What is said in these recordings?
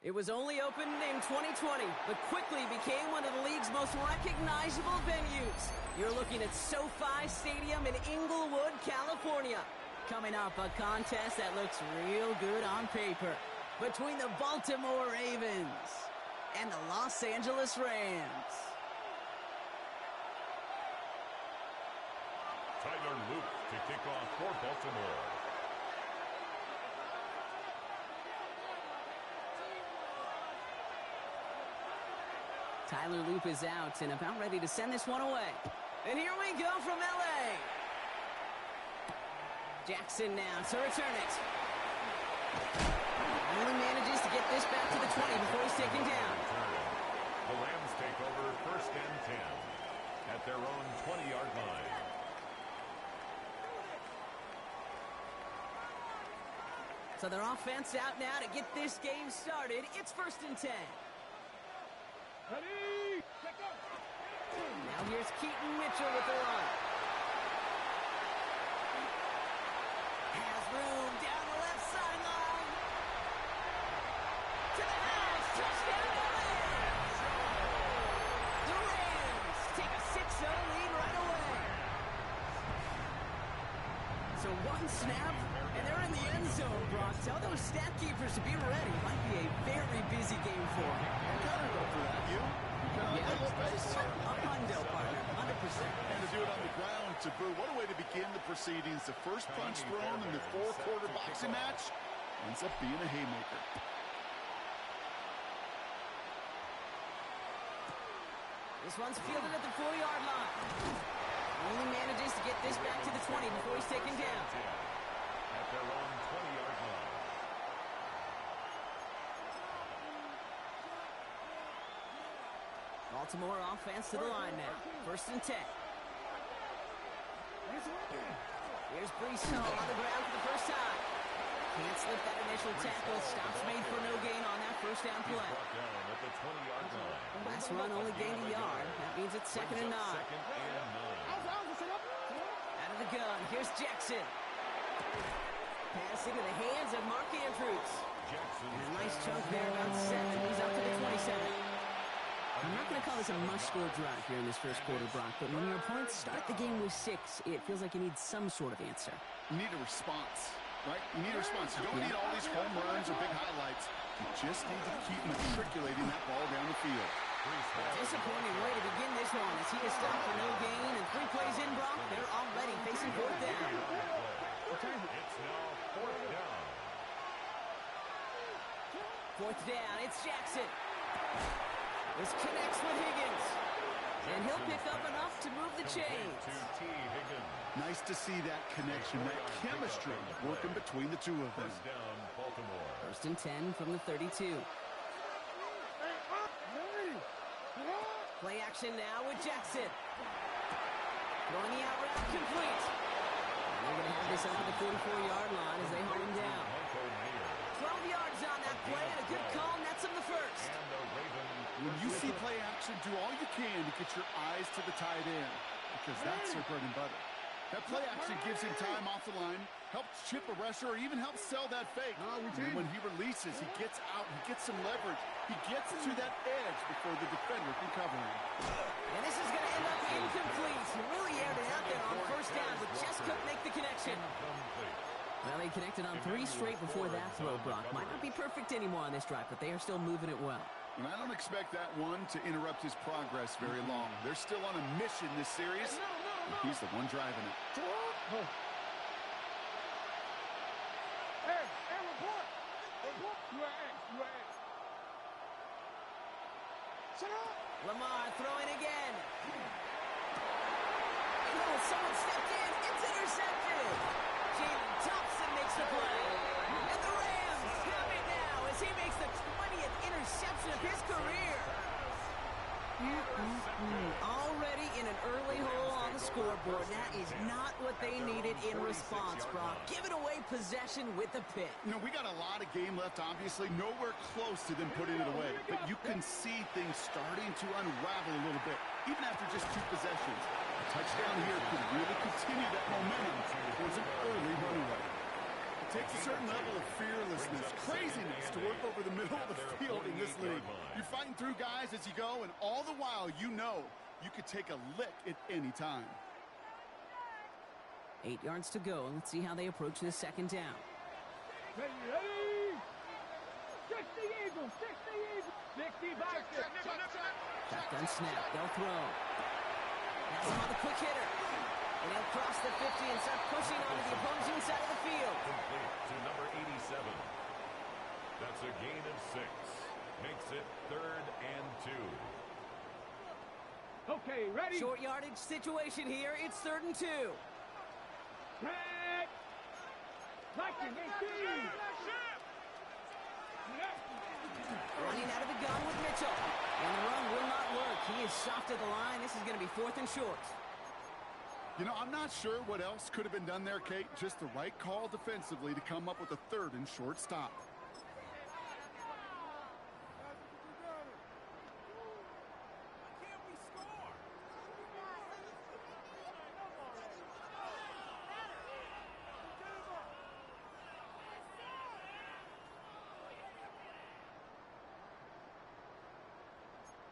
It was only opened in 2020, but quickly became one of the league's most recognizable venues. You're looking at SoFi Stadium in Inglewood, California. Coming up, a contest that looks real good on paper between the Baltimore Ravens and the Los Angeles Rams. Tyler Luke to kick off for Baltimore. Tyler Loop is out and about ready to send this one away. And here we go from L.A. Jackson now to return it. Only manages to get this back to the 20 before he's taken down. The Rams take over 1st and 10 at their own 20-yard line. So their offense out now to get this game started. It's 1st and 10. Ready? Now here's Keaton Mitchell with the run. Has room down the left sideline. To the house. Touchdown Rams. The Rams take a 6-0 lead right away. So one snap, and they're in the end zone, Brock. Tell those stat keepers to be ready. Might be a very busy game for them. I'm kind of up for that. You? Yeah, a hundo, partner, 100%. And to do it on the ground, to boot. What a way to begin the proceedings. The first punch thrown in the 4-quarter boxing match ends up being a haymaker. This one's fielded at the 4-yard line. Only manages to get this back to the 20 before he's taken down. At their own 20-yard line. Baltimore offense to the line now. 1st and 10. Here's Brees Hall on the ground for the first time. Can't slip that initial tackle. Stops made for no gain on that first down play. Brought down at the 20-yard line. Last run only gained a yard. That means it's 2nd and 9. 2nd and 9. Out of the gun. Here's Jackson. Pass into the hands of Mark Andrews. Jackson. And a nice chunk there, about 7. He's up to the 27. I'm not going to call this a must-score drive here in this first quarter, Brock, but when your opponents start the game with 6, it feels like you need some sort of answer. You need a response, right? You need a response. You don't need all these home runs or big highlights. You just need to keep matriculating that ball down the field. Disappointing way to begin this one as he is stopped for no gain, and 3 plays in, Brock, they're already facing 4th down. It's now 4th down. 4th down, it's Jackson. This connects with Higgins. And he'll pick up enough to move the chains. To T. Higgins. Nice to see that connection, that chemistry working between the two of them. 1st down, Baltimore. 1st and 10 from the 32. Play action now with Jackson. Throwing the out route complete. And they're going to have this up at the 44-yard line as they hold him down. 12 yards on that play, and a good call nets him the first. And the Ravens. When you see play action, do all you can to get your eyes to the tight end, because that's their bread and butter. That play action gives him time off the line, helps chip a rusher, or even helps sell that fake. And when he releases, he gets out, he gets some leverage. He gets to that edge before the defender can cover him. And this is going to end up incomplete. He really aired it out there on 1st down, but just couldn't make the connection. Well, he connected on 3 straight before that throw, Brock. Might not be perfect anymore on this drive, but they are still moving it well. And I don't expect that one to interrupt his progress very long. They're still on a mission this series, and he's the one driving it. Hey, report! Shut up! Lamar throwing again. Oh, someone stepped in. It's intercepted. Jalen Thompson makes the play. And the Rams have it now as he makes the 20th interception of his career. Already in an early hole on the scoreboard. That is not what they needed in response, Brock. Giving away possession with the pick. You know, we got a lot of game left, obviously. Nowhere close to them putting it away. But you can see things starting to unravel a little bit, even after just 2 possessions. A touchdown here could really continue that momentum towards an early runaway. takes a certain level of fearlessness, craziness to work over the middle of the field in this league. You're fighting through guys as you go, and all the while you know you could take a lick at any time. 8 yards to go. Let's see how they approach this second down. Ready? 60 Eagles, 60 Shotgun snap. They'll throw. That's him on the quick hitter. And he'll cross the 50 and start pushing onto the opposing side of the field. Complete to number 87. That's a gain of 6. Makes it 3rd and 2. Okay, ready? Short yardage situation here. It's 3rd and 2. Back. Liking 18. Running out of the gun with Mitchell. And the run will not work. He is soft at the line. This is going to be 4th and short. You know, I'm not sure what else could have been done there, Kate. Just the right call defensively to come up with a 3rd and short stop.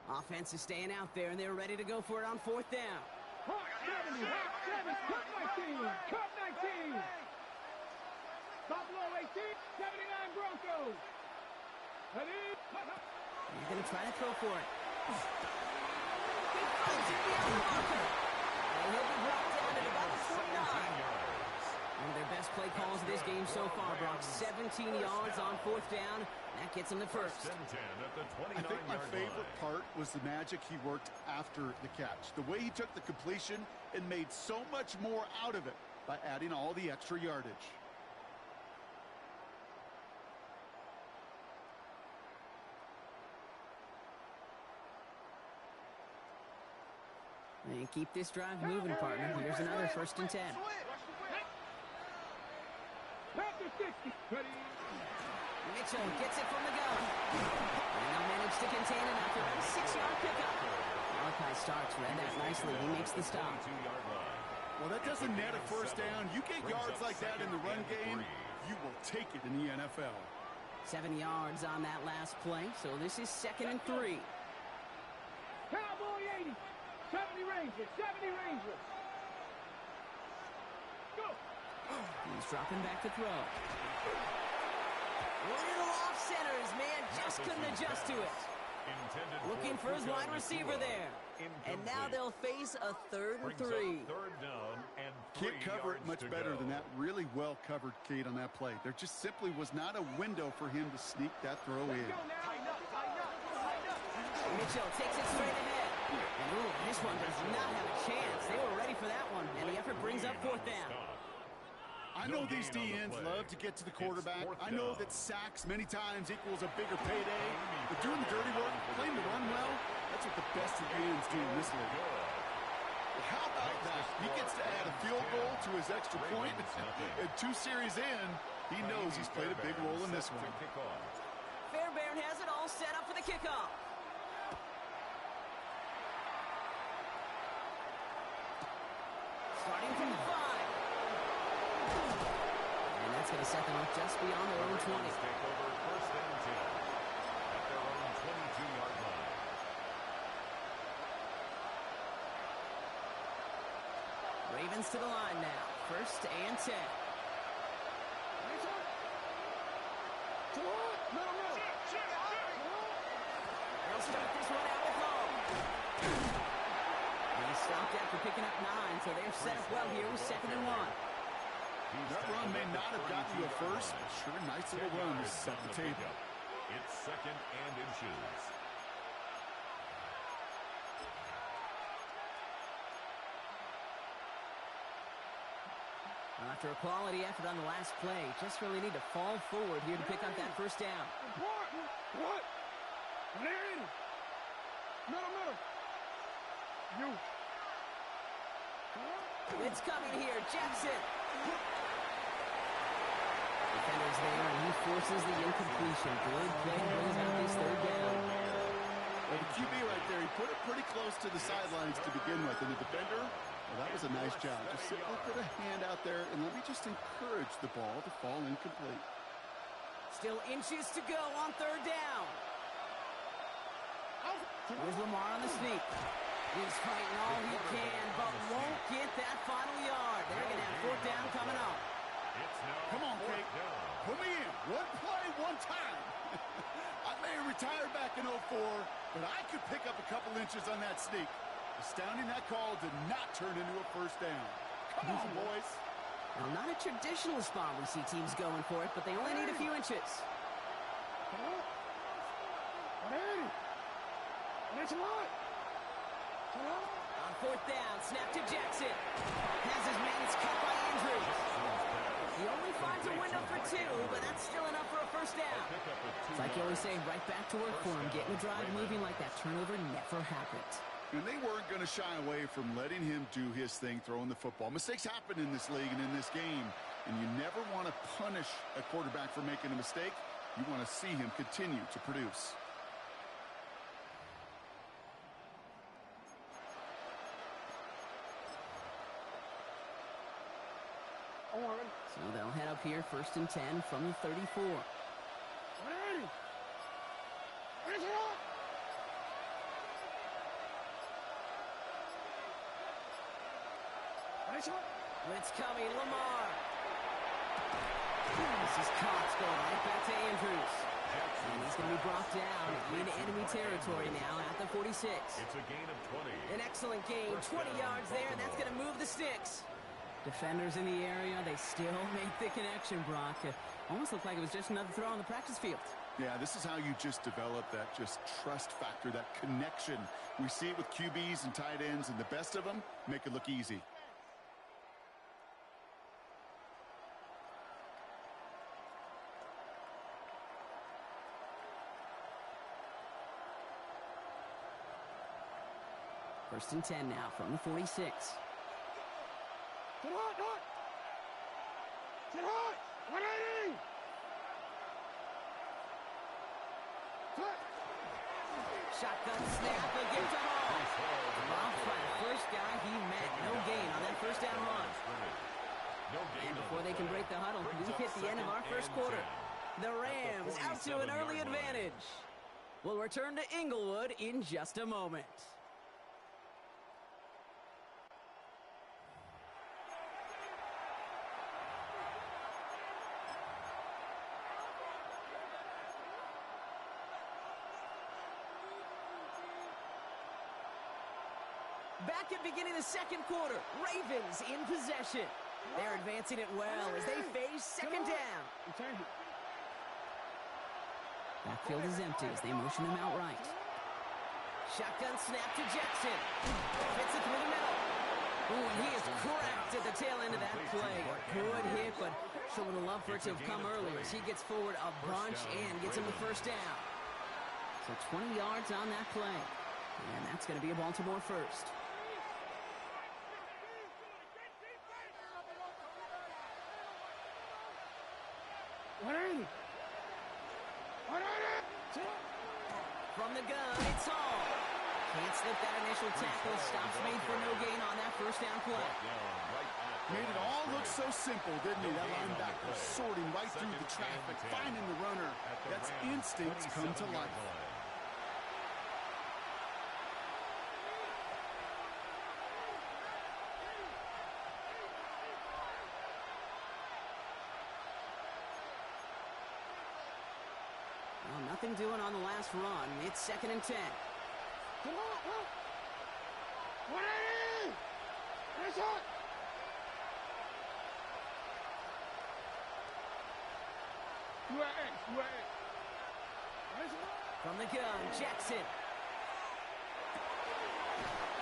Offense is staying out there, and they're ready to go for it on 4th down. Hawk 70, Hawk 7, cut 19, cut 19. Buffalo 18, 79 Broncos. Ready? He's going to try to throw for it. He finds it beyond the marker. And he'll be brought down at about the 29. One of their best play calls of this game so far, Brock. 17 yards on 4th down. That gets him the first. 1st and 10 at the 29-yard line. I think my favorite part was the magic he worked after the catch. The way he took the completion and made so much more out of it by adding all the extra yardage. And keep this drive moving, partner. Here's another 1st and 10. Panther 60. Ready? Mitchell gets it from the gun. And they'll manage to contain it after about a 6-yard pickup. Malachi Starks read that nicely. He makes the stop. Well, that doesn't net a 1st down. You get yards like that in the run game, you will take it in the NFL. 7 yards on that last play, so this is 2nd and 3. Cowboy 80. 70 Rangers, 70 Rangers. Go. He's dropping back to throw. Little off center. His man just couldn't adjust to it. Looking for his wide receiver there. And now they'll face a 3rd and 3. 3rd down and 3 Can't cover it much better than that. Really well covered, Kate, on that play. There just simply was not a window for him to sneak that throw in. Mitchell takes it straight ahead. And ooh, this one does not have a chance. They were ready for that one. And the effort brings up 4th down. I know these DNs love to get to the quarterback. I know that sacks many times equals a bigger payday. But doing the dirty work, playing the run well, that's what the best of DNs do in this league. Well, how about that? He gets to add a field goal to his extra point. And 2 series in, he knows he's played a big role in this one. Fairbairn has it all set up for the kickoff. Starting from the 5. And that's going to set them up just beyond their own 20. Take over 1st and 10 at their own 22-yard line. Ravens to the line now. 1st and 10. They'll start this one out with home. And he stopped after picking up 9, so they're set up well here with 2nd and 1. That run may not have gotten you a first, but sure, nice little run to set the table. It's 2nd and inches. Well, after a quality effort on the last play, just really need to fall forward here to pick up that 1st down. What? Larry! Middle. You. It's coming here. Jackson. Defenders there, and he forces the incompletion. Good play brings out this 3rd down. Well, the QB right there, he put it pretty close to the sidelines to begin with, and the defender, Well, that was a nice job. Just sit, put a hand out there, and let me just encourage the ball to fall incomplete. Still inches to go on third down. Here's Lamar on the sneak. He's fighting all he can, but won't get that final yard. They're going to have fourth down coming up. Come on, Kate. Put me in. One play, one time. I may have retired back in 04, but I could pick up a couple inches on that sneak. Astounding that call did not turn into a first down. Come on, boys. Now, not a traditional spot we see teams going for it, but they only need a few inches. On fourth down, snap to Jackson. Has his man's cut by Andrews. He only finds a window for two, but that's still enough for a first down. It's like you always say, right back to work for him. Getting the drive moving like that turnover never happened. And they weren't going to shy away from letting him do his thing, throwing the football. Mistakes happen in this league and in this game, and you never want to punish a quarterback for making a mistake. You want to see him continue to produce. So they'll head up here, 1st and 10 from the 34. Blitz coming, Lamar. This is Cox going right back to Andrews. And he's going to be brought down in enemy territory now at the 46. It's a gain of 20. An excellent gain, 20 yards there, and that's going to move the sticks. Defenders in the area, they still make the connection, Brock. It almost looked like it was just another throw on the practice field. Yeah, this is how you just develop that just trust factor, that connection. We see it with QBs and tight ends, and the best of them make it look easy. First and 10 now from the 46. Shotgun snap again to Hall. Off by the first guy he met. No gain on that first down run. And before they can break the huddle, we hit the end of our first quarter. The Rams out to an early advantage. We'll return to Inglewood in just a moment. Back at beginning of the second quarter, Ravens in possession. They're advancing it well as they face second down. Backfield is empty as they motion him out right. Shotgun snap to Jackson. Fits it through the middle. Ooh, and he is cracked at the tail end of that play. Good hit, but sure would have loved for it to have come earlier as he gets forward a bunch and gets him the first down. So 20 yards on that play. And that's going to be a Baltimore first. From the gun, it's Hall. Can't slip that initial tackle. Stops made for no gain on that first down play. Made it all look so simple, didn't he? That linebacker sorting right through the traffic, finding the runner. That's instincts come to life. Well, nothing doing on the last run. It's 2nd and 10. From the gun, Jackson.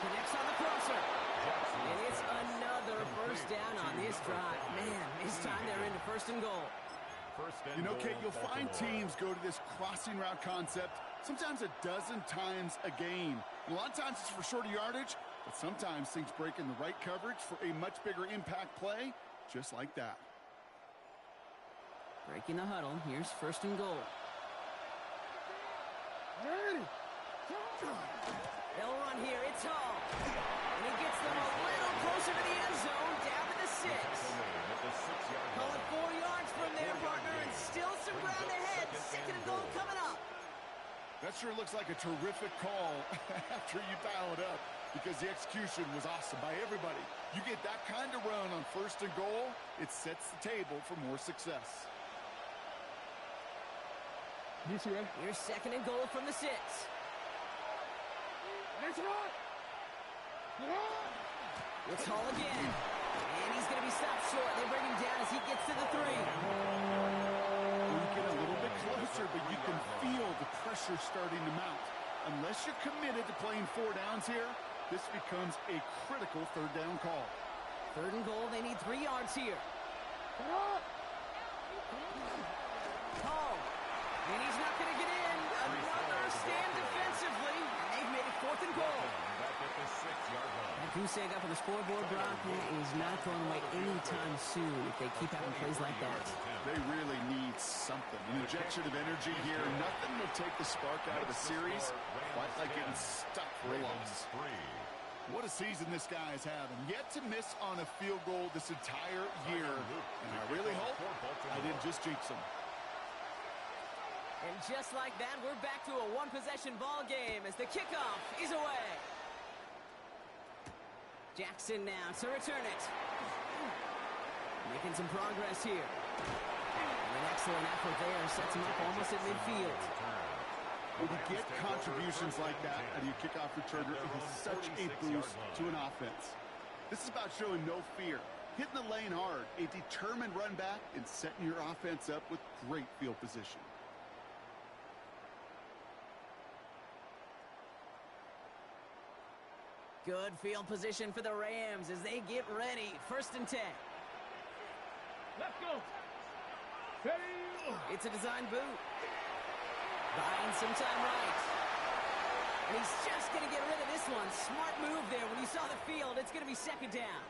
Connects on the crosser. And it's another first down on this drive. Man, this time they're into 1st and goal. You know, Kate, you'll find teams go to this crossing route concept sometimes a dozen times a game. And a lot of times it's for shorter yardage, but sometimes things break in the right coverage for a much bigger impact play, just like that. Breaking the huddle. Here's 1st and goal. They'll run here. It's Hall. And he gets them a little closer to the end zone, down to the 6. Call it 4 yards from there, partner, and still some ground ahead. Second and goal coming up. That sure looks like a terrific call after you dial it up, because the execution was awesome by everybody. You get that kind of run on first and goal, it sets the table for more success. Here's second and goal from the 6. It's Hall again. And he's going to be stopped short. They bring him down as he gets to the 3. You get a little bit closer, but you can feel the pressure starting to mount. Unless you're committed to playing 4 downs here, this becomes a critical third down call. Third and goal, they need 3 yards here. Hall. And he's not going to get in. Another stand defensively. And they've made it 4th and goal. Back at the 6-yard line. That goose egg up on the scoreboard, Brock, is not going away anytime soon if they keep having plays like that. They really need something. An injection of energy here. Nothing will take the spark out of the series quite like getting stuck for a loss. What a season this guy is having. Yet to miss on a field goal this entire year. And I really hope I didn't just jinx him. And just like that, we're back to a one-possession ball game as the kickoff is away. Jackson now to return it. Making some progress here. And an excellent effort there. Sets him up almost at midfield. When you get contributions like that out of your kickoff returner, it is such a boost to an offense. This is about showing no fear. Hitting the lane hard, a determined run back, and setting your offense up with great field position. Good field position for the Rams as they get ready. 1st and 10. Let's go. It's a design boot. Buying some time right. And he's just going to get rid of this one. Smart move there. When he saw the field, it's going to be 2nd down.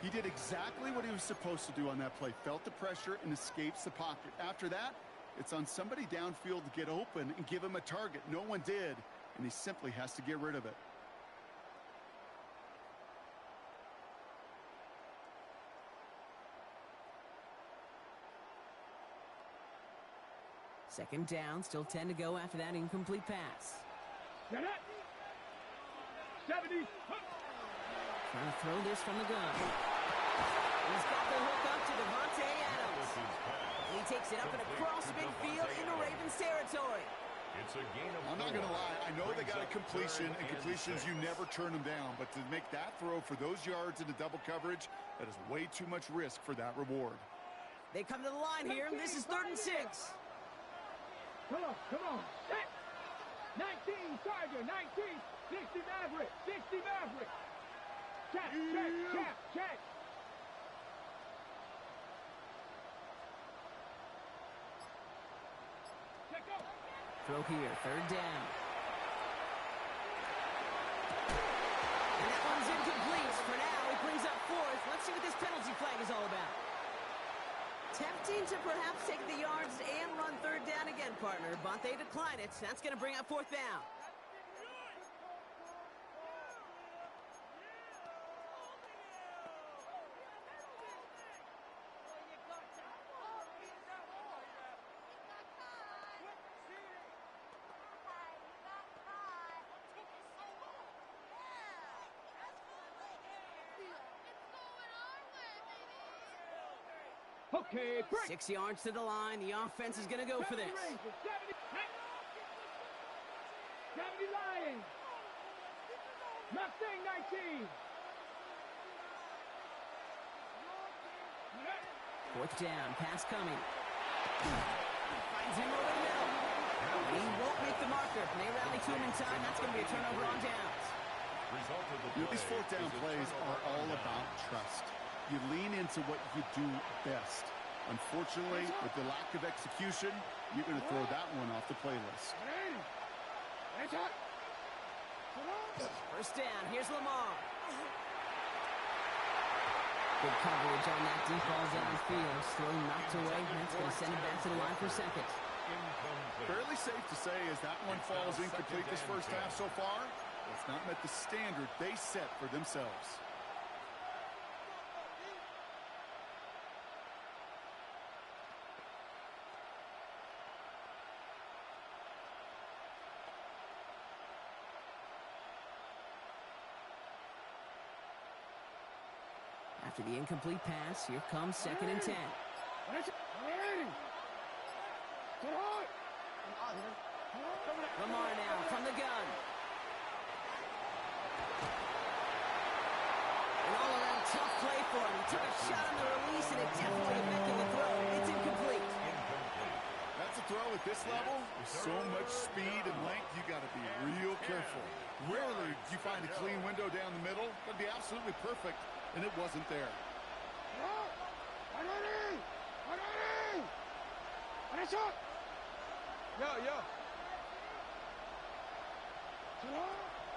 He did exactly what he was supposed to do on that play. Felt the pressure and escapes the pocket. After that, it's on somebody downfield to get open and give him a target. No one did, and he simply has to get rid of it. Second down, still 10 to go after that incomplete pass. 70. Trying to throw this from the gun. He's got the hook up to Devontae Adams. And he takes it up and across midfield into Ravens territory. It's a gain of 4. I'm not going to lie. I know they got a completion, and completions, you never turn them down. But to make that throw for those yards into double coverage, that is way too much risk for that reward. They come to the line here, and this is 3rd and 6. Come on. Set. 19, Tiger. 19. 60 Maverick. 60 Maverick. Check. Check go. Throw here, 3rd down. And that one's incomplete. For now, it brings up 4th. Let's see what this penalty flag is all about. Tempting to perhaps take the yards and run 3rd down again, partner, but they decline it. That's going to bring up 4th down. Okay, break. 6 yards to the line. The offense is going to go for this. 70 Lions. Mustang 19. 4th down. Pass coming. Finds him over the middle. And he won't make the marker. They rally to him in time. That's going to be a turnover on downs. These 4th down plays are all about trust. You lean into what you do best. Unfortunately, with the lack of execution, you're going to throw that one off the playlist. 1st down. Here's Lamar. Good coverage on that deep ball downfield. Slow knocked away. That's going to send it back to the line for 2nd. Fairly safe to say as that one falls incomplete this first half so far, It's not met the standard they set for themselves. After the incomplete pass, here comes 2nd and 10. Lamar now from the gun. And all around tough play for him. He took a shot on the release, and it definitely affected the throw. It's incomplete. That's a throw at this level. With so much speed and length, you got to be real careful. Rarely do you find a clean window down the middle. That'd be absolutely perfect, and it wasn't there.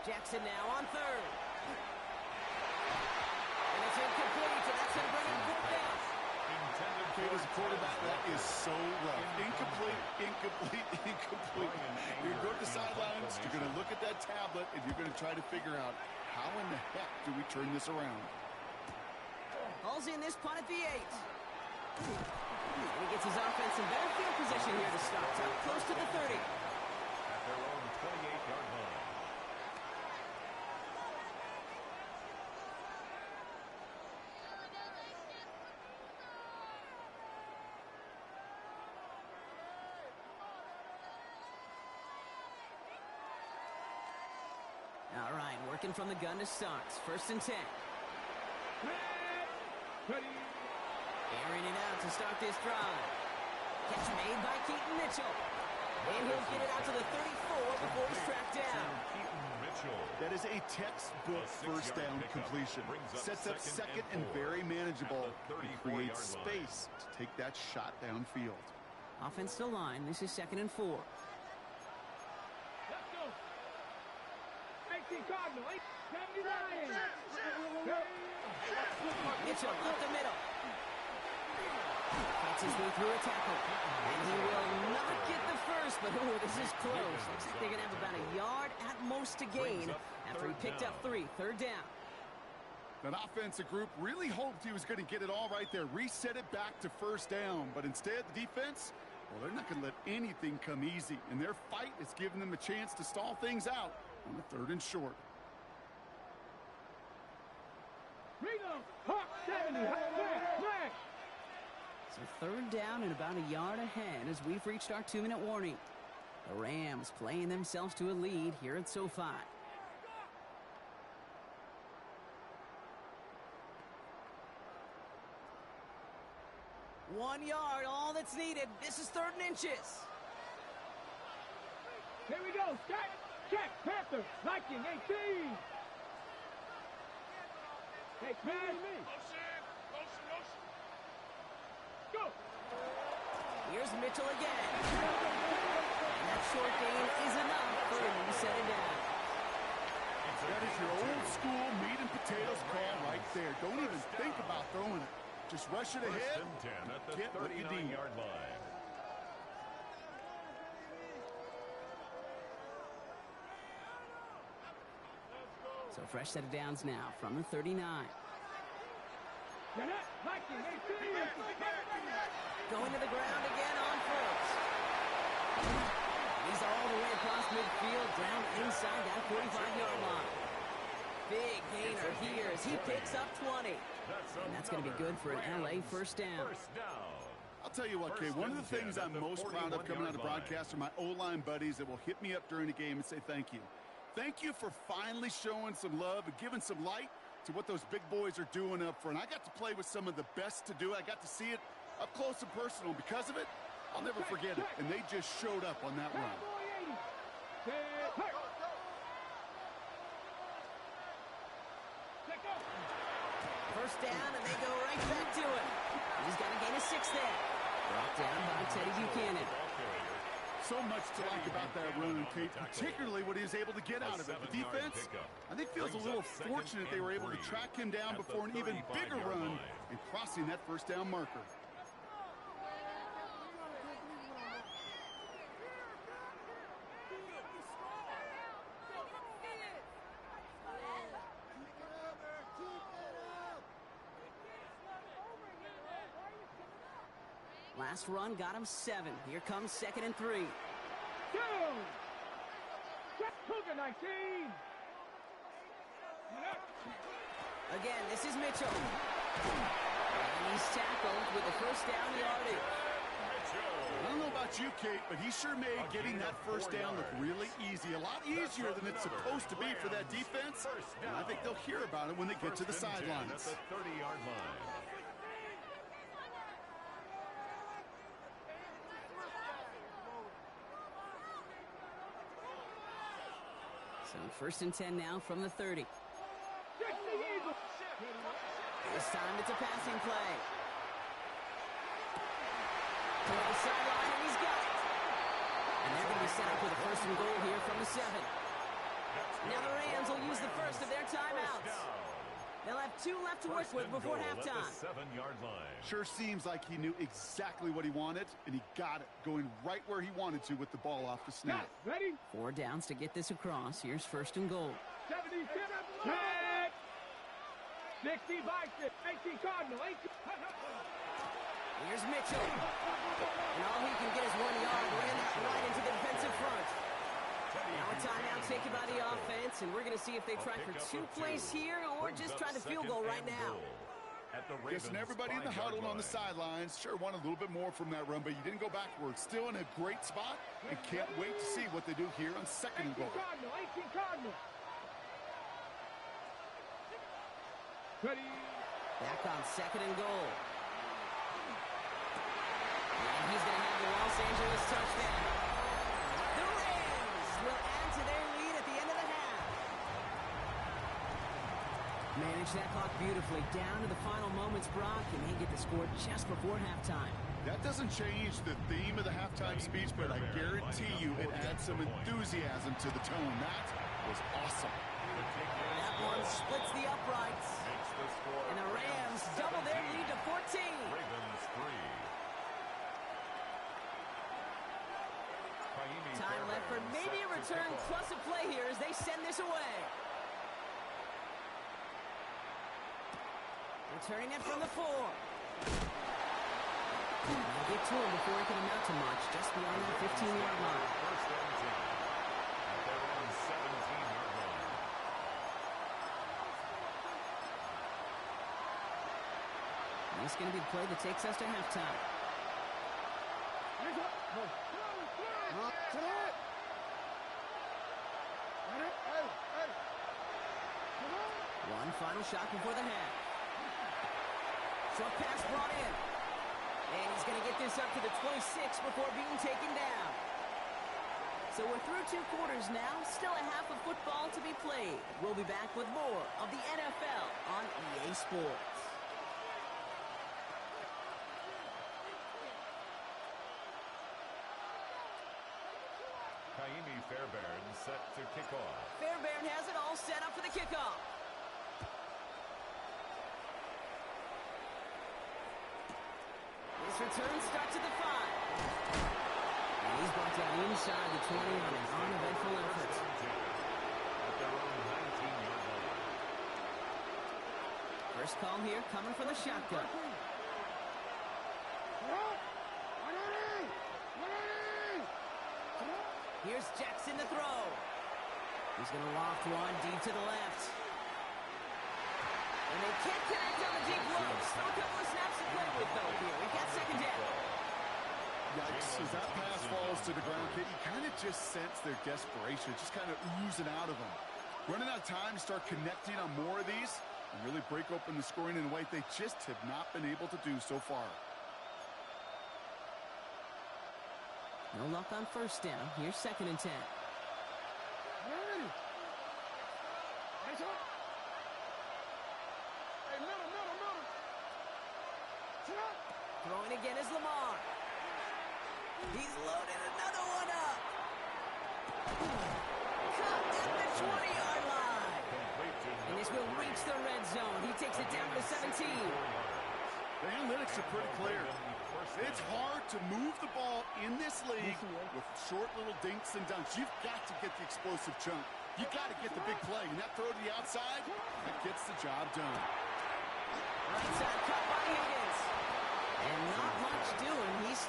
Jackson now on 3rd. And it's incomplete, and that's going to bring him 4th down. Okay, as a quarterback, that is so rough. Incomplete, incomplete, incomplete. You're going to go to the sidelines, you're going to look at that tablet, and you're going to try to figure out how in the heck do we turn this around. Hauls in this punt at the 8. And he gets his offense in better field position here to start. Up close to the 30. At their own 28-yard line. All right, working from the gun to start. 1st and 10. Airing it out to start this drive. Catch made by Keaton Mitchell. And he'll get it out to the 34 before he's tracked down. That is a textbook first down completion. Sets up 2nd and very manageable. And creates space to take that shot downfield. Offense to line. This is 2nd and 4. Let's go. 18 Cardinal. 79. Mitchell up the middle. Fights his way through a tackle. And he will not get the first, but this is close. Looks like they're going to have about a yard at most to gain after he picked up 3. 3rd down. That offensive group really hoped he was going to get it all right there. Reset it back to 1st down. But instead, the defense, well, they're not going to let anything come easy. And their fight is giving them a chance to stall things out on the 3rd and short. Hawk 70. Flag. So 3rd down and about a yard ahead as we've reached our 2-minute warning. The Rams playing themselves to a lead here at SoFi. One yard, all that's needed. This is 3rd and inches. Here we go. Start. Check. Panther. Viking 18. Hey, man. Go. Here's Mitchell again. And that short gain is enough for him to set it down. That is your old school meat and potatoes call right there. Don't even think about throwing it. Just rush it ahead. 1st and 10 at the Get what you need. 39-yard line. So fresh set of downs now from the 39. Viking 18. Going to the ground again on 1st. He's all the way across midfield, down inside that 45-yard line. Big gainer here as he picks up 20. And that's going to be good for an LA 1st down. I'll tell you what, Kay, one of the things I'm most proud of coming out of broadcast are my O-line buddies that will hit me up during the game and say thank you. Thank you for finally showing some love and giving some light to what those big boys are doing up front. I got to play with some of the best to do it. I got to see it up close and personal. Because of it, I'll never forget it. And they just showed up on that run. First down, and they go right back to it. He's got a gain of 6 there. Brought down by Teddy Buchanan. So much to like about that run, Kate, particularly what he was able to get out of it. The defense, I think, feels a little fortunate they were able to track him down before an even bigger run and crossing that first down marker. Last run got him 7. Here comes 2nd and 3. Go! Cougar 19! Again, this is Mitchell. And he's tackled with the first down yardage. I don't know about you, Kate, but he sure made getting that first down look really easy. A lot easier than it's supposed to be for that defense. And I think they'll hear about it when they get to the sidelines. At the 30-yard line. So 1st and 10 now from the 30. This time it's a passing play. To the sideline, and he's got it. And they're going to be set up with a 1st and goal here from the 7. Now the Rams will use the first of their timeouts. They'll have 2 left to work with before halftime. 7-yard line. Sure seems like he knew exactly what he wanted, and he got it, going right where he wanted to with the ball off the snap. Ready? 4 downs to get this across. Here's 1st and goal. 77. Check. 60 Vikings. 18 Cardinal. 18. Here's Mitchell. And all he can get is 1 yard. Ran that right into the defensive front. Now a timeout taken by the offense, and we're going to see if they try for 2 plays here or just try the field goal right now. Guessing everybody in the huddle on the sidelines sure want a little bit more from that run, but you didn't go backwards. Still in a great spot, and can't wait to see what they do here on 2nd and goal. 18 Cardinal. Ready? Back on 2nd and goal. And he's going to have the Los Angeles touchdown. The Rams will add to their lead at the end of the half. Manage that clock beautifully. Down to the final moments, Brock, and they get the score just before halftime. That doesn't change the theme of the halftime speech, but I guarantee you it adds some enthusiasm to the tone. That was awesome. That one splits the uprights. And the Rams double their lead to 14. Ravens 3. Time left for maybe a return plus a play here as they send this away. Returning it from the 4. They'll get to him before he can amount to much, just beyond that 15-yard line. First and 10. At their own 17-yard line. This is going to be the play that takes us to halftime. One final shot before the half. Short pass brought in. And he's going to get this up to the 26 before being taken down. So we're through 2 quarters now. Still a half of football to be played. We'll be back with more of the NFL on EA Sports. Kaimi Fairbairn set to kick off. Fairbairn has it all set up for the kickoff. This return starts at the 5. And he's brought down inside the 20 on an uneventful effort. At their own 19-yard line. First call here coming from the shotgun. Here's Jackson to throw. He's going to loft one deep to the left. And they can't connect on the deep look. Still a couple of snaps to play with, though, here. We've got 2nd down. Yikes, as that pass falls to the ground, Kate, you kind of just sense their desperation, just kind of oozing out of them. Running out of time to start connecting on more of these and really break open the scoring in a way they just have not been able to do so far. No luck on 1st down. Here's 2nd and 10. Throwing again is Lamar. He's loaded another one up. Caught at the 20-yard line. And this will reach the red zone. He takes it down to 17. The analytics are pretty clear. It's hard to move the ball in this league with short little dinks and dunks. You've got to get the explosive chunk. You've got to get the big play. And that throw to the outside, that gets the job done. Right side cut by Higgins. And not much doing. He's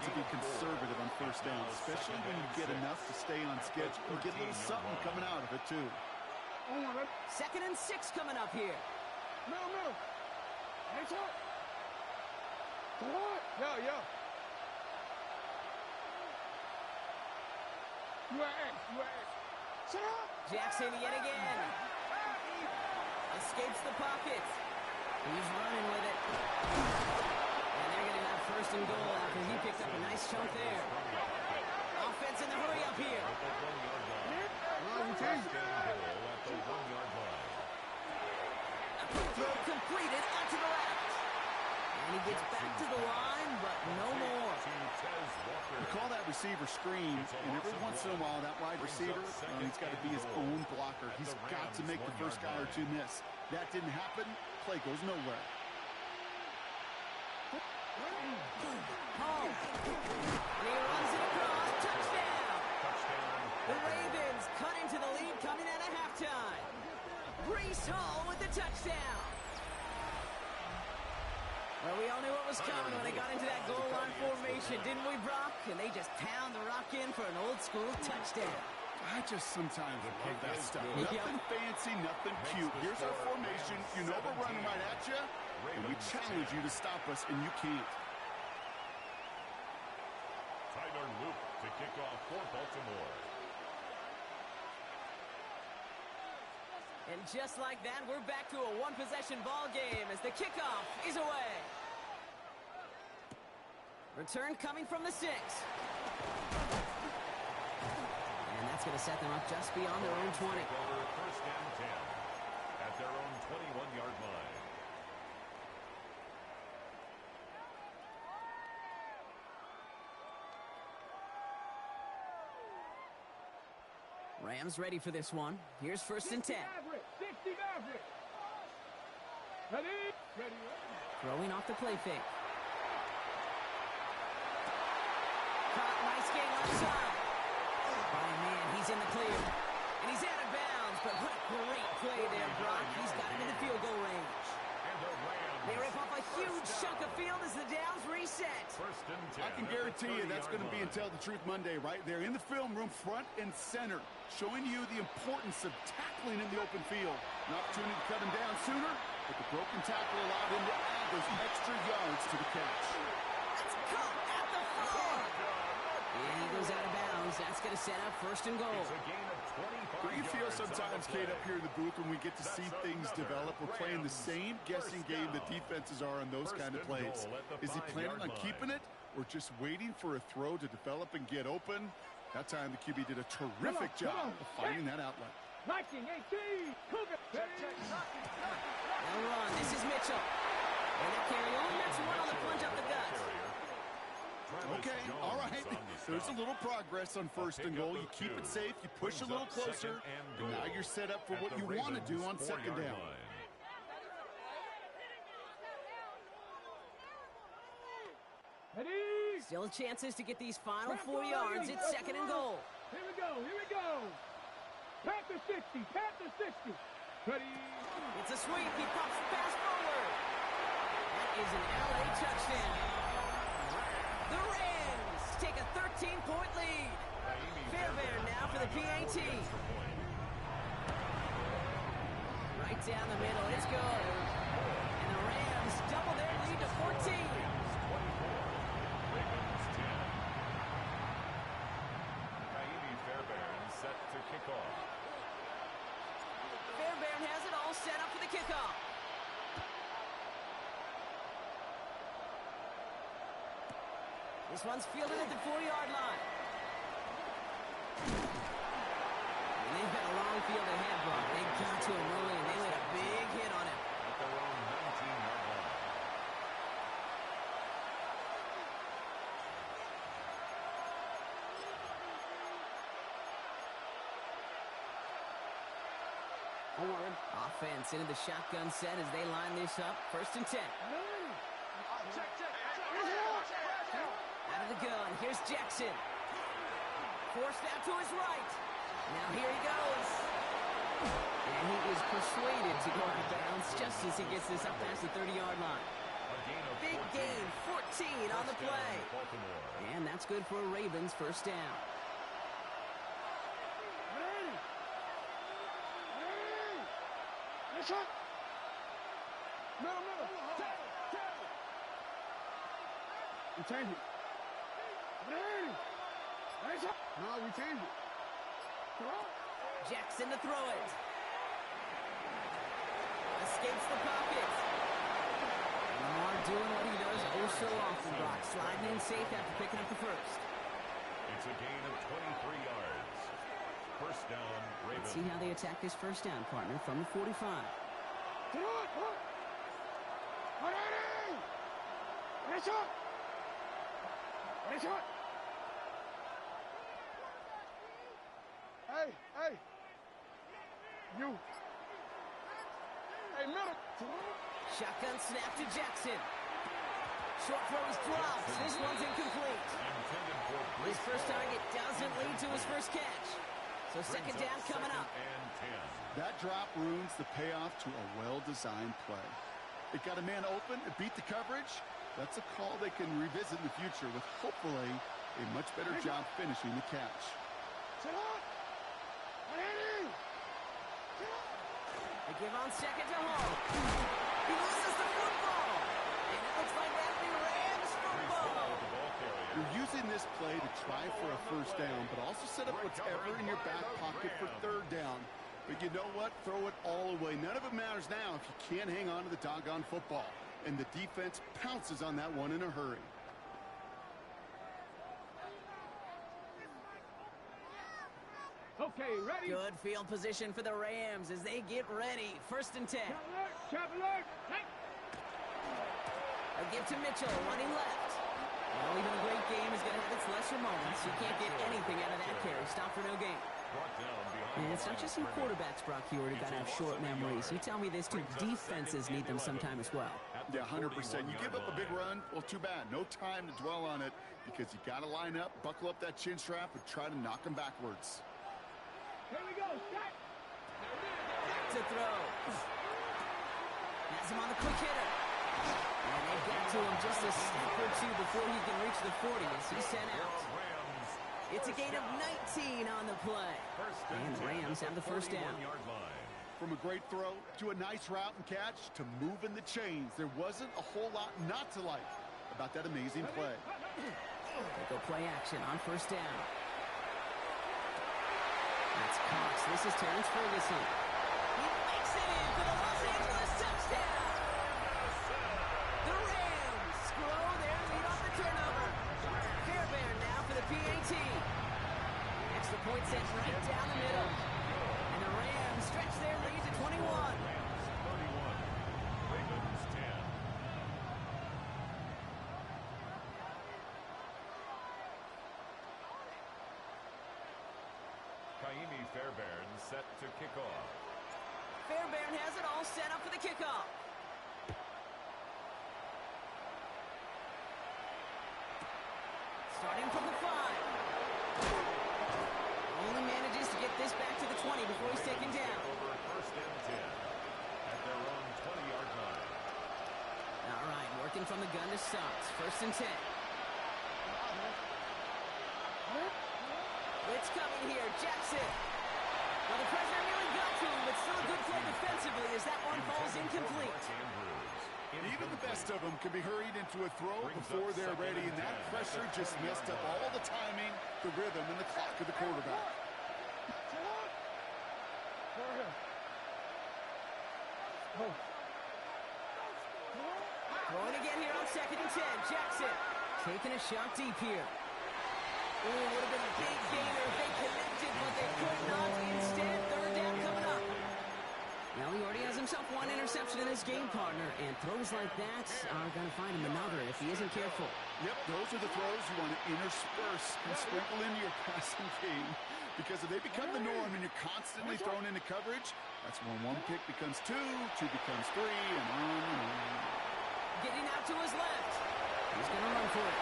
to be conservative on first down, especially when you get enough to stay on schedule. You get a little something coming out of it, too. 2nd and 6 coming up here. No. Nice one. Yo. You are X. Shut up. Jackson yet again. Escapes the pocket. He's running with it. And they're going to have 1st and goal after he picked up a nice chunk there. Offense in the hurry up here. Throw completed onto the left. And he gets back to the line, but no more. You call that receiver screen, and every once in a while, that wide receiver, he's got to be his own blocker. He's got to make the first guy or two miss. That didn't happen. Play goes nowhere. Hall. And he runs it across. Touchdown. The Ravens cut into the lead coming out of halftime. Breece Hall with the touchdown. Well, we all knew what was coming when they got into that goal line formation, didn't we, Brock? And they just pound the rock in for an old-school touchdown. I just sometimes love that stuff. Nothing fancy, nothing cute. Here's our formation. You know we're running right at you, and we challenge you to stop us, and you can't. Tyler Luke to kick off for Baltimore. And just like that, we're back to a one-possession ball game as the kickoff is away. Return coming from the 6. And that's going to set them up just beyond their own 20. 1st and 10 at their own 21-yard line. Rams ready for this one. Here's 1st and 10. 60 Maverick. Ready. Throwing off the play fake. Caught, nice game left side. Oh, man, he's in the clear. And he's out of bounds, but what a great play there, Brock. He's got him in the field goal range. And the Rams. They rip off a huge chunk of field as the downs reset. 1st and 10. I can guarantee you that's going to be in Tell the Truth Monday right there in the film room, front and center, showing you the importance of tackling in the open field. An opportunity to cut him down sooner, but the broken tackle allowed him to add those extra yards to the catch. It's caught at the 4. And he goes out of bounds. That's going to set up 1st and goal. It's a gain of 25 Don't you feel yards sometimes, on the Kate, play. up here in the booth when we get to see things develop? We're playing the same guessing game the defenses are on those kind of plays. Is he planning on keeping it or just waiting for a throw to develop and get open? That time the QB did a terrific job of finding that outlet. 1918. Cougar. They'll run. This is Mitchell. And that carry only gets one on the plunge up the gut. Okay, all right. There's a little progress on 1st and goal. You keep it safe, you push a little closer, and now you're set up for what you want to do on 2nd down. Ready. Still chances to get these final 4 yards. It's 2nd and goal. Here we go. Panther 60. Ready. It's a sweep. He pops fast forward. That is an LA touchdown. The Rams take a 13-point lead. Fairbairn now for the PAT. Right down the middle. It's good. And the Rams double their lead to 14. Ravens 10. Naimi Fairbairn set to kick off. Fairbairn has it all set up for the kickoff. This one's fielded at the 4-yard line. And they've got a long field ahead, Brock. They got to him early, and they laid a big hit on him. At their own 19-yard line. Offense into the shotgun set as they line this up. 1st and 10. Out of the gun. Here's Jackson. Forced out to his right. Now here he goes. And he is persuaded to go out of bounds just as he gets this up past the 30-yard line. A gain of Big 14. gain, 14 on the First down, play. Baltimore. And that's good for a Ravens first down. We change it. No, we change it. Jackson to throw it. Escapes the pocket. Lamar doing what he does oh so often, Brock. Sliding in safe after picking up the first. It's a gain of 23 yards. First down, Ravens. Let's see how they attack this first down, partner, from the 45. Hey. You. Hey, middle. Shotgun snap to Jackson. Short throw is dropped. This one's incomplete. Intended for His first target doesn't lead to his first catch. So second down coming up. And 10. That drop ruins the payoff to a well-designed play. It got a man open, it beat the coverage. That's a call they can revisit in the future with hopefully a much better job finishing the catch. They give on second to Hall. He loses the football. And it looks like that'll be Rams football. The ball carrier. You're using this play to try for a first down, but also set up whatever in your back pocket for third down. But you know what? Throw it all away. None of it matters now if you can't hang on to the doggone football. And the defense pounces on that one in a hurry. Okay, ready? Good field position for the Rams as they get ready. First and 10. Trap alert. Hey. A give to Mitchell, running left. Well, even a great game is going to have its lesser moments. You can't get anything out of that carry. Stop for no gain. Brought down behind And the it's not line just of some scrimmage. quarterbacks, Brock Hewitt, who got to have short memories. You tell me this too. Defenses need them sometime as well. At the Yeah, 100%. You give up a big 41-yard line. run, well, too bad. No time to dwell on it because you got to line up, buckle up that chin strap, and try to knock them backwards. Here we go. Start. Back to throw. Has him on the quick hitter. And they get to him just a step or two before he can reach the 40 as he's sent out. Rams. It's a gain of 19 on the play. First And the 10 Rams at have the first down. 41-yard line. From a great throw to a nice route and catch to moving the chains, there wasn't a whole lot not to like about that amazing play. They go play action on first down. That's Cox. This is Terrence Ferguson. He makes it in for the Los Angeles touchdown. The Rams grow their lead off the turnover. Fairbairn now for the PAT. Extra point sent right down the middle. And the Rams stretch their lead to 21. Rams 31. Ravens 10. Kaimi Fairbairn set to kick off. Fairbairn has it all set up for the kickoff. Starting from the 5. Only manages to get this back to the 20 before he's taken down. Over first and 10 at their own 20-yard line. All right, working from the gun to Suggs. First and 10. Blitz coming here. Jackson. Well, the pressure nearly got to him, but still a good play defensively as that one falls incomplete. Even the best of them can be hurried into a throw before they're ready, and that pressure just messed up all the timing, the rhythm, and the clock of the quarterback. Throwing again here on second and 10. Jackson taking a shot deep here. Ooh, would have been a big gainer if they connected, but they could not. Instead, third down coming up. Now he already has himself one interception in his game, partner, and throws like that are going to find him another if he isn't careful. Yep, those are the throws you want to intersperse and sprinkle into your passing game. Because if they become the norm and you're constantly thrown into coverage, that's when one pick becomes two becomes three, and on and on. Getting out to his left. He's going to run for it.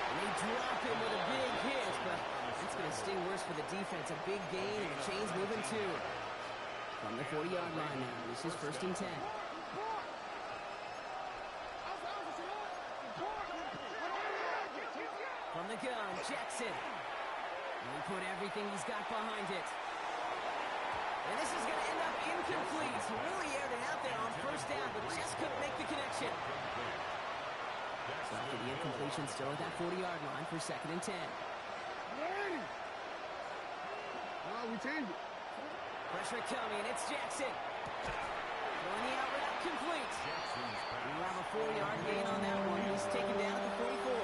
And they drop him with a big hit, but it's going to sting worse for the defense. A big gain, and the chain's moving too. From the 40-yard line now, this is first and 10. the gun, Jackson. And he put everything he's got behind it. And this is going to end up incomplete. He really aired it out there on first down, but just couldn't make the connection. So after the incompletion, still at that 40-yard line for 2nd and 10. Oh, we change it. Pressure coming. It's Jackson. Throwing the out route complete. We'll have a 4-yard gain on that one. He's taken down at the 44.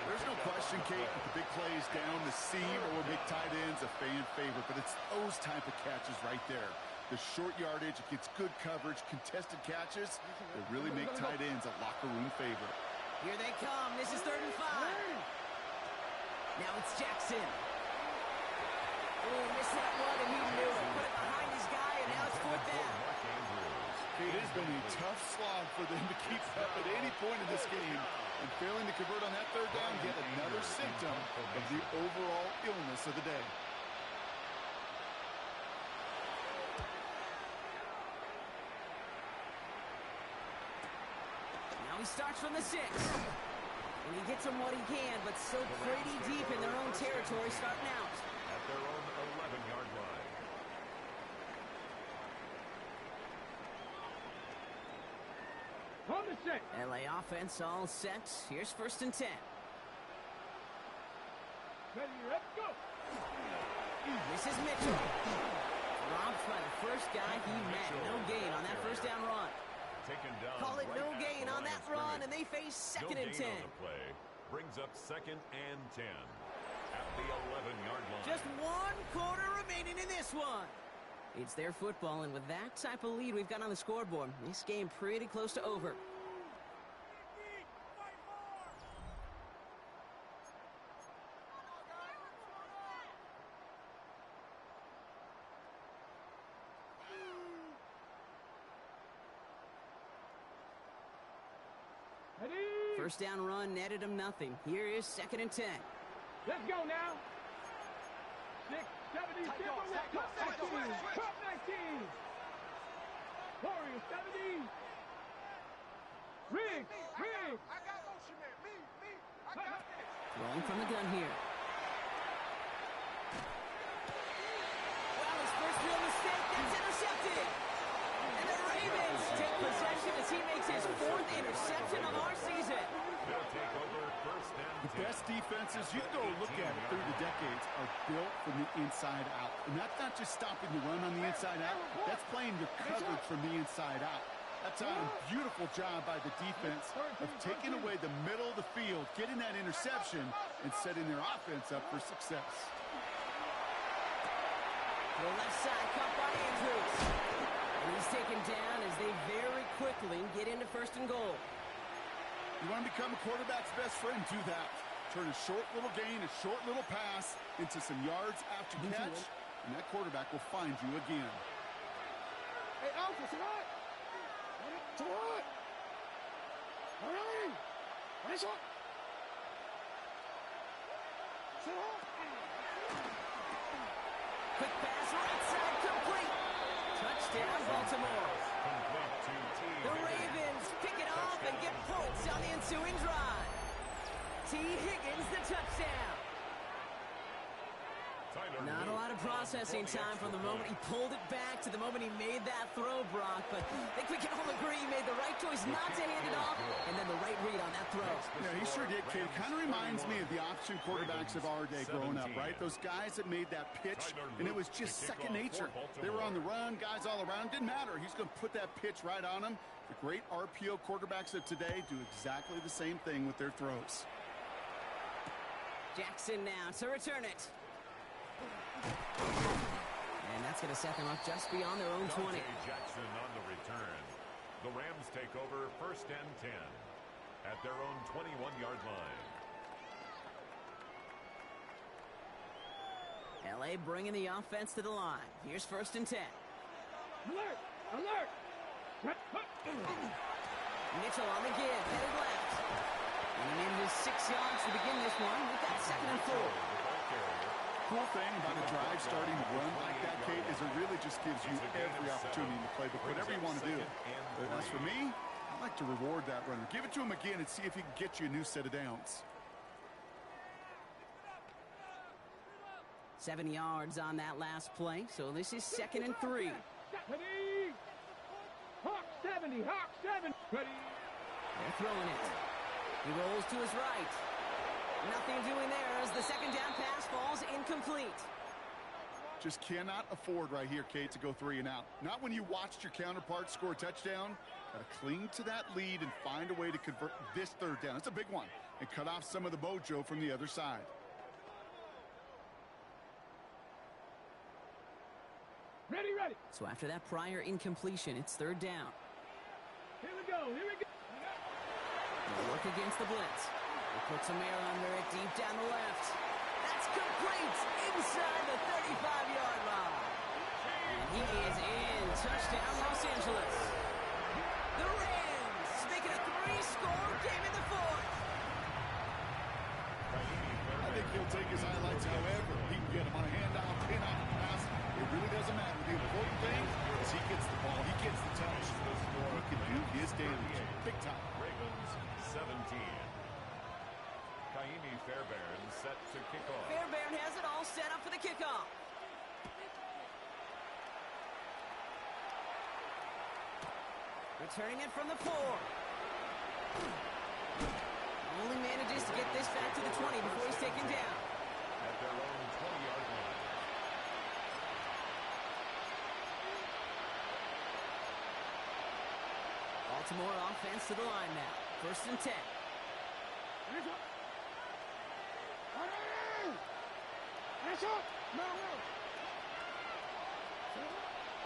There's no question, Kate, with the big plays down the seam or will make tight ends a fan favorite, but it's those type of catches right there. The short yardage, it gets good coverage, contested catches that really make tight ends a locker room favorite. Here they come. This is 3rd and 5. Now it's Jackson. Oh, missed that one, and he knew it. Put it behind his guy, and now it's 4th down. It has been a tough slog for them to keep up at any point in this game. And failing to convert on that 3rd down, yet another symptom of the overall illness of the day. Now he starts from the 6. And he gets them what he can, but still pretty deep in their own territory starting out. At their own 11-yard line. On the 6. LA offense all set. Here's 1st and 10. Ready, let's go. This is Mitchell. Dropped by the first guy he met. No gain on that first down run. Taken down. Call it right no at gain the on line that of run, scrimmage. and they face 2nd and 10. No gain on the play. Brings up 2nd and 10. At the 11-yard line. Just 1 quarter remaining in this one. It's their football, and with that type of lead we've got on the scoreboard, this game pretty close to over. Ready. First down run netted him nothing. Here is 2nd and 10. Let's go now. 6, 70, Cup 19. Cup 19. Warriors 70. Rig. I got motion man. Me. I got this. Throwing from the gun here. Well, his first real mistake gets intercepted. And the Ravens take possession as he makes his 4th interception of our season. They'll take over 1st and 10. The best defenses, you can go look at it through the decades, are built from the inside out. And that's not just stopping the run on the inside out. That's playing your coverage from the inside out. That's a beautiful job by the defense of taking away the middle of the field, getting that interception, and setting their offense up for success. To the left side, caught by Andrews. And he's taken down as they very quickly get into 1st and goal. You want to become a quarterback's best friend, do that. Turn a short little gain, a short little pass into some yards after catch, and that quarterback will find you again. Hey, Alpha, c'est right. C'est right. All right. Nice up. C'est right. Quick pass, right side, complete. Touchdown, Baltimore. Complete to T. The Ravens pick it off and get points on the ensuing drive. T. Higgins, the touchdown. Tyler Not a Luke lot of processing for the time from the extra moment he point. pulled it back to the moment he made that throw, Brock. But I think we can all agree he made the right choice not to hand it off, and then the right read on that throw. Yeah, he sure did, Kid. Kind of reminds me of the option quarterbacks of our day growing up, right? Those guys that made that pitch, and it was just second nature. They were on the run, guys all around. Didn't matter. He's going to put that pitch right on them. The great RPO quarterbacks of today do exactly the same thing with their throws. Jackson now to return it. And that's going to set them up just beyond their own 20. Dante Jackson on the return. The Rams take over 1st and 10 at their own 21-yard line. LA bringing the offense to the line. Here's 1st and 10. Alert. Alert. Mitchell on the give, headed left. And in his 6 yards to begin this one with that 2nd and 4. Cool thing about a drive starting to run like that, Kate, is it really just gives you every opportunity to play with whatever you want to do. But as for me, I like to reward that runner. Give it to him again and see if he can get you a new set of downs. 7 yards on that last play, so this is 2nd and 3. Ready. Hawk 70. Hawk 7. Ready. They're throwing it. He rolls to his right. Nothing doing there as the second down pass falls incomplete. Just cannot afford right here, Kate, to go 3 and out. Not when you watched your counterpart score a touchdown. Got to cling to that lead and find a way to convert this 3rd down. It's a big one. And cut off some of the mojo from the other side. Ready, ready. So after that prior incompletion, it's 3rd down. Here we go. Here we go. They'll work against the blitz. They put some air under it deep down the left. That's complete inside the 35-yard line. And he is in. Touchdown, Los Angeles. The Rams make it a 3-score game in the 4th. I think he'll take his highlights however he can get him on a handoff, pin-off pass. It really doesn't matter. The important thing is he gets the ball. He gets the touch. He can do his daily big time. Ravens 17. Kaimi Fairbairn set to kick off. Fairbairn has it all set up for the kickoff. Returning it from the 4. Only manages to get this back to the 20 before he's taken down. At their own 20-yard line. Baltimore offense to the line now. 1st and 10.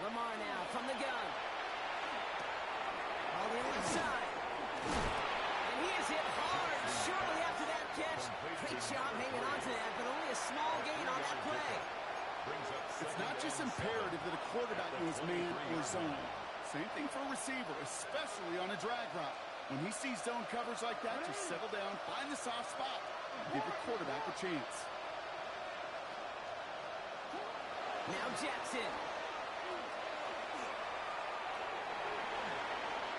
Lamar now from the gun. All the left side. And he is hit hard shortly after that catch. Great job hanging on to that, but only a small gain on that play. It's not just imperative that a quarterback knows man or zone. Same thing for a receiver, especially on a drag route. When he sees zone coverage like that, just settle down, find the soft spot, give your quarterback a chance. Now Jackson.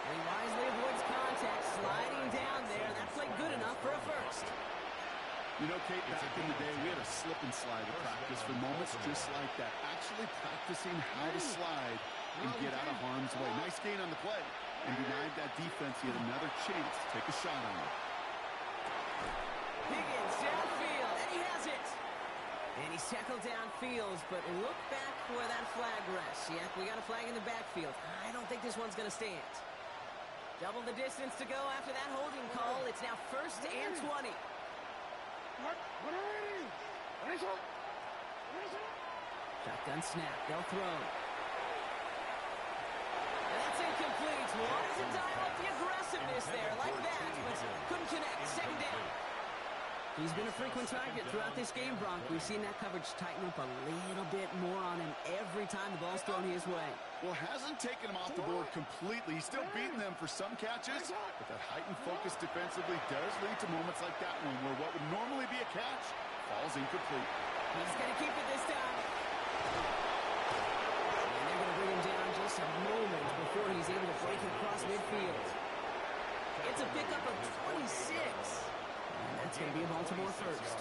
He wisely avoids contact, sliding down there. That played good enough for a 1st. You know, Kate, back in the day, we had a slip and slide at practice for moments just like that. Actually practicing how to slide and get out of harm's way. Nice gain on the play. And denied that defense yet another chance to take a shot on him. Higgins downfield, and he has it. And he's tackled downfield, but look back where that flag rests. Yeah, we got a flag in the backfield. I don't think this one's going to stand. Double the distance to go after that holding call. It's now 1st and 20. Shotgun snap. They'll throw. And that's incomplete. Wanted to dial up the aggressiveness there like that, but couldn't connect. 2nd down. He's been a frequent target throughout this game, Bronk. We've seen that coverage tighten up a little bit more on him every time the ball's thrown his way. Well, hasn't taken him off the board completely. He's still beating them for some catches, but that heightened focus defensively does lead to moments like that one where what would normally be a catch falls incomplete. He's going to keep it this time. And they're going to bring him down just a moment before he's able to break across midfield. It's a pickup of 26. And that's going to be a Baltimore 1st.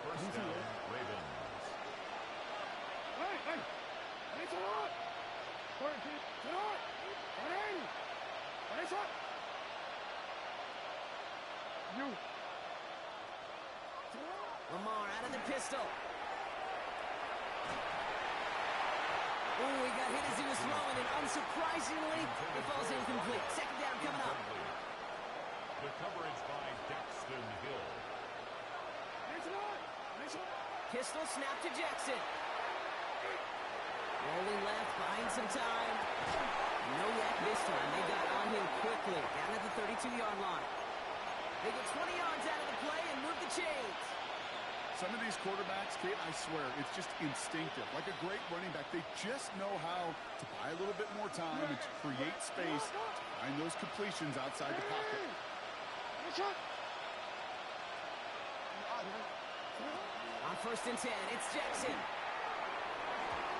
1st down, Ravens. Lamar out of the pistol. Oh, he got hit as he was throwing, and unsurprisingly, it falls incomplete. 2nd down coming up. The coverage by Daxton Hill. Pistol snap to Jackson. Rolling left, buying some time. No yak this time. They got on him quickly, down at the 32-yard line. They get 20 yards out of the play and move the chains. Some of these quarterbacks, Kate, I swear, it's just instinctive. Like a great running back, they just know how to buy a little bit more time and to create space to find those completions outside the pocket. On 1st and 10, it's Jackson.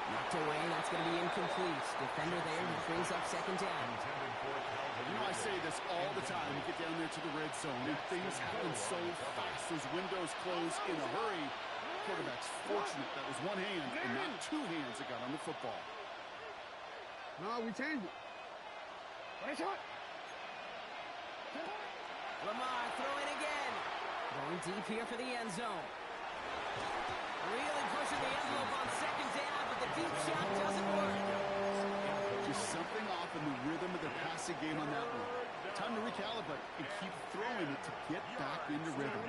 Knocked away, that's going to be incomplete. Defender there who brings up 2nd down. You know, I say this all the time. You get down there to the red zone, and things happen so fast. Those windows close in a hurry. quarterback's fortunate that was one hand and not two hands that got on the football. No, we changed it. Nice shot. Lamar throwing again. Going deep here for the end zone. Really pushing the envelope on second down, but the deep shot doesn't work. Just something off in the rhythm of their passing game on that one. Time to recalibrate and keep throwing it to get back into rhythm.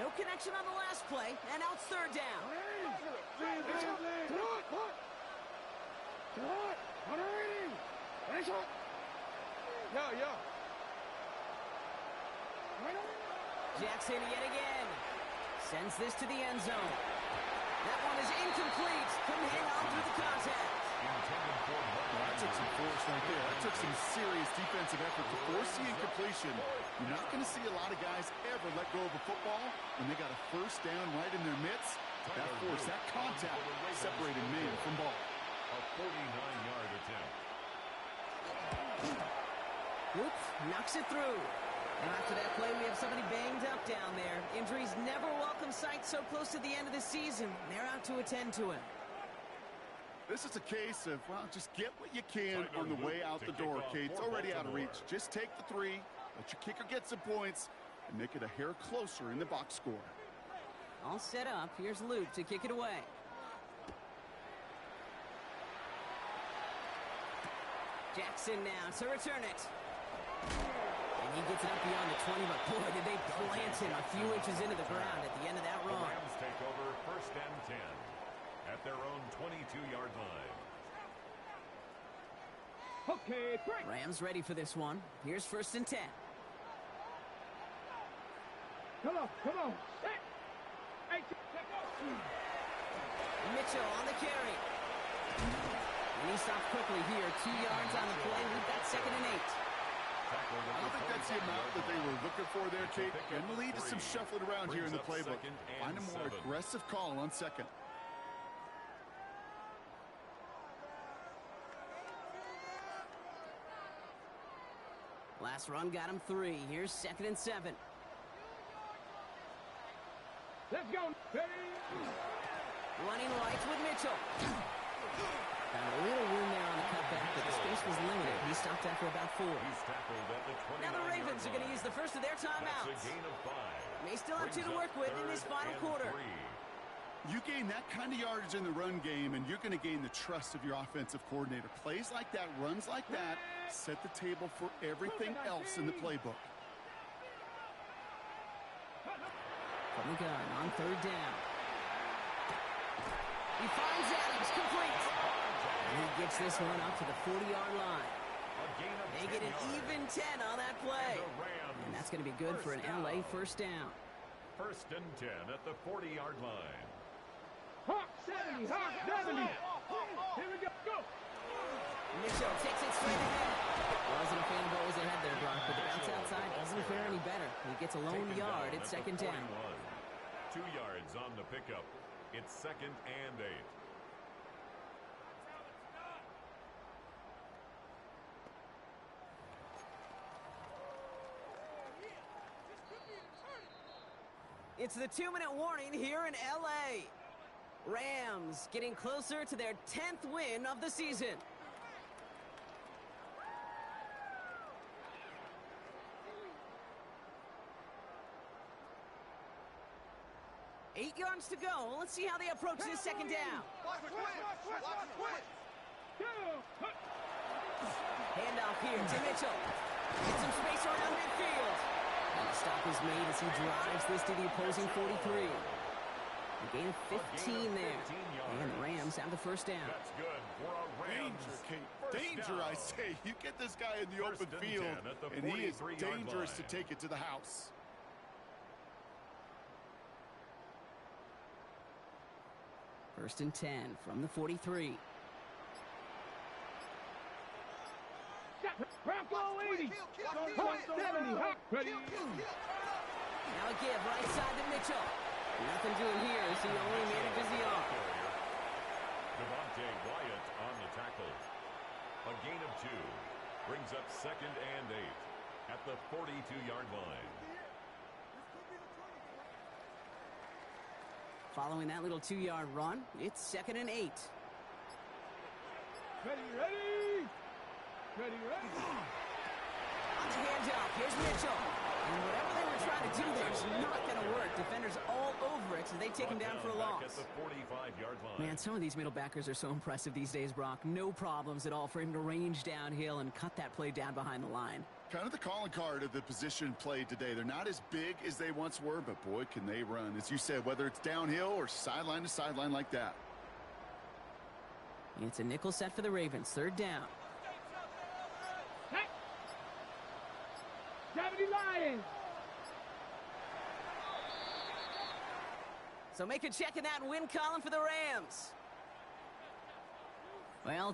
No connection on the last play, and now it's third down. Yo. Jackson yet again. Sends this to the end zone. That one is incomplete. Couldn't hang on through the contact. That took some force right there. That took some serious defensive effort to force the incompletion. You're not going to see a lot of guys ever let go of a football when they got a first down right in their midst. That force, that contact separated man from ball. A 49-yard attempt. Oops, knocks it through. And after that play, we have somebody banged up down there. Injuries never welcome sight so close to the end of the season. They're out to attend to him. This is a case of, well, just get what you can on the way out the door, Kate. It's already out of reach. Just take the three, let your kicker get some points, and make it a hair closer in the box score. All set up. Here's Luke to kick it away. Jackson now to return it. And he gets it up beyond the 20, but boy, did they plant him a few inches into the ground at the end of that The run. Rams take over first and 10 at their own 22-yard line. Okay, break. Rams ready for this one. Here's first and 10. Come on. Set. Hey, check out. Mitchell on the carry. And he stopped quickly here. 2 yards on the play. We've got second and 8. I don't think that's the amount that they were looking for there, Kate. And the lead is some shuffling around here in the playbook. Find a more aggressive call on second. Last run got him 3. Here's second and 7. Let's go. Hey. Running right with Mitchell. Found a little room there on the cutback, but the space was limited. He stopped after about 4. He's tackled at the 29-yard line. Now the Ravens are going to use the first of their timeouts. That's a gain of 5. May still have 2 to work with in this final quarter. You gain that kind of yardage in the run game, and you're going to gain the trust of your offensive coordinator. Plays like that, runs like that, set the table for everything else in the playbook. From the gun on third down. He finds Adams, complete. And he gets this one up to the 40-yard line. They get an even 10 on that play. And that's going to be good for an LA first down. First and 10 at the 40-yard line. Hawk 70. Here we go. Mitchell takes it straight ahead. Wasn't a fan of what was ahead there, Brock, but the bounce outside doesn't fare any better. He gets a lone yard at second down. 2 yards on the pickup. It's second and 8. It's the 2-minute warning here in LA. Rams getting closer to their 10th win of the season. Eight yards to go. Let's see how they approach this second down. Handoff here to Mitchell. Get some space around midfield. And the stop is made as he drives this to the opposing 43. A gain of 15 there. And the Rams have the first down. That's good for a Rams. Danger, Kate. Danger, I say. You get this guy in the open field, and he is dangerous to take it to the house. First and 10 from the 43. Bronco 80. Hawk 70. Hawk ready. Now a give right side to Mitchell. Nothing doing here as he only manages the arm. Devontae Wyatt on the tackle. A gain of 2 brings up second and 8 at the 42-yard line. Following that little 2-yard run, it's 2nd and 8. Ready. On the handoff, here's Mitchell. And whatever they were trying to do there is not going to work. Defenders all over it, so they take him down for a loss. At the 45-yard line. Man, some of these middle backers are so impressive these days, Brock. No problems at all for him to range downhill and cut that play down behind the line. Kind of the calling card of the position played today. They're not as big as they once were, but boy, can they run. As you said, whether it's downhill or sideline to sideline like that. It's a nickel set for the Ravens. 3rd down. Hey. 70 Lions. So make a check in that win column for the Rams. Well,